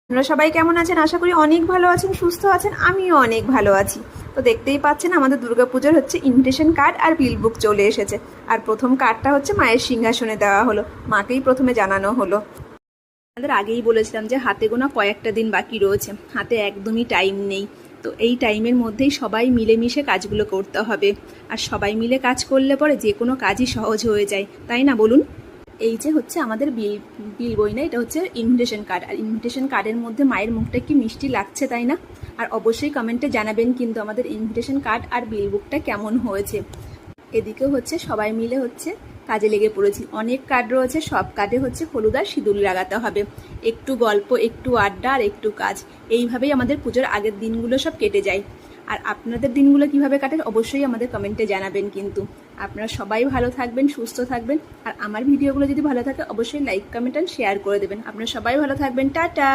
আপনারা সবাই কেমন আছেন? আশা করি অনেক ভালো আছেন, সুস্থ আছেন। আমিও অনেক ভালো আছি। তো দেখতেই পাচ্ছেন আমাদের দুর্গাপুজোর হচ্ছে ইনভিটেশন কার্ড আর বিল বুক চলে এসেছে। আর প্রথম কার্ডটা হচ্ছে মায়ের সিংহাসনে দেওয়া হলো, মাকেই প্রথমে জানানো হলো। আমাদের আগেই বলেছিলাম যে হাতে গোনা কয়েকটা দিন বাকি রয়েছে, হাতে একদমই টাইম নেই। তো এই টাইমের মধ্যেই সবাই মিলেমিশে কাজগুলো করতে হবে। আর সবাই মিলে কাজ করলে পরে যে কোনো কাজই সহজ হয়ে যায়, তাই না বলুন? এই যে হচ্ছে আমাদের বিল বিল বই না, এটা হচ্ছে ইনভিটেশন কার্ড। আর ইনভিটেশন কার্ডের মধ্যে মায়ের মুখটা কি মিষ্টি লাগছে, তাই না? আর অবশ্যই কমেন্টে জানাবেন কিন্তু আমাদের ইনভিটেশন কার্ড আর বিল বুকটা কেমন হয়েছে। এদিকেও হচ্ছে সবাই মিলে হচ্ছে কাজে লেগে পড়েছি। অনেক কার্ড রয়েছে, সব কার্ডে হচ্ছে হলুদ আর সিঁদুর লাগাতে হবে। একটু গল্প, একটু আড্ডা আর একটু কাজ, এইভাবেই আমাদের পুজোর আগের দিনগুলো সব কেটে যায়। আর আপনাদের দিনগুলো কিভাবে কাটেন অবশ্যই আমাদের কমেন্টে জানাবেন কিন্তু। আপনারা সবাই ভালো থাকবেন, সুস্থ থাকবেন। আর আমার ভিডিওগুলো যদি ভালো থাকে অবশ্যই লাইক, কমেন্ট অ্যান্ড শেয়ার করে দেবেন। আপনারা সবাই ভালো থাকবেন। টাটা।